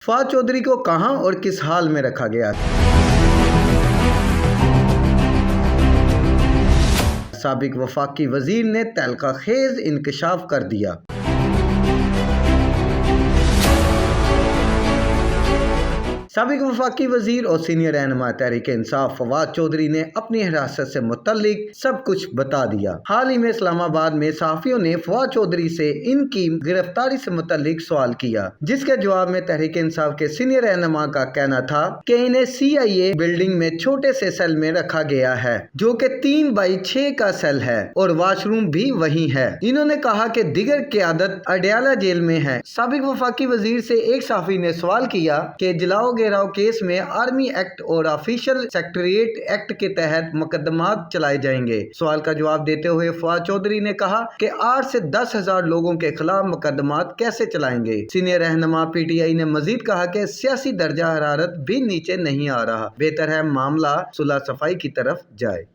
फवाद चौधरी को कहां और किस हाल में रखा गया? साबिक वफाकी वजीर ने तहलका खेज इंकशाफ कर दिया। साबिक वफाकी वजीर और सीनियर रहनुमा तहरीक इंसाफ फवाद चौधरी ने अपनी हिरासत से मुतल्लिक सब कुछ बता दिया। हाल ही में इस्लामाबाद में सहाफियों ने फवाद चौधरी से इनकी गिरफ्तारी से मुतल्लिक सवाल किया, जिसके जवाब में तहरीक इंसाफ के सीनियर रहनुमा का कहना था कि इन्हें CIA बिल्डिंग में छोटे से सेल में रखा गया है, जो कि 3x6 का सेल है और वाशरूम भी वही है। इन्होंने कहा कि दिगर क़यादत अडयाला जेल में है। साबिक वफाकी वजीर से एक सहाफी ने सवाल किया कि जलाओ घेराव केस में आर्मी एक्ट और ऑफिशियल सेक्रेटरीट एक्ट के तहत मुकदमात चलाए जाएंगे। सवाल का जवाब देते हुए फवाद चौधरी ने कहा कि 8 से 10 हजार लोगों के खिलाफ मुकदमात कैसे चलाएंगे। सीनियर रहनुमा PTI ने मजीद कहा कि सियासी दर्जा हरारत भी नीचे नहीं आ रहा, बेहतर है मामला सुलह सफाई की तरफ जाए।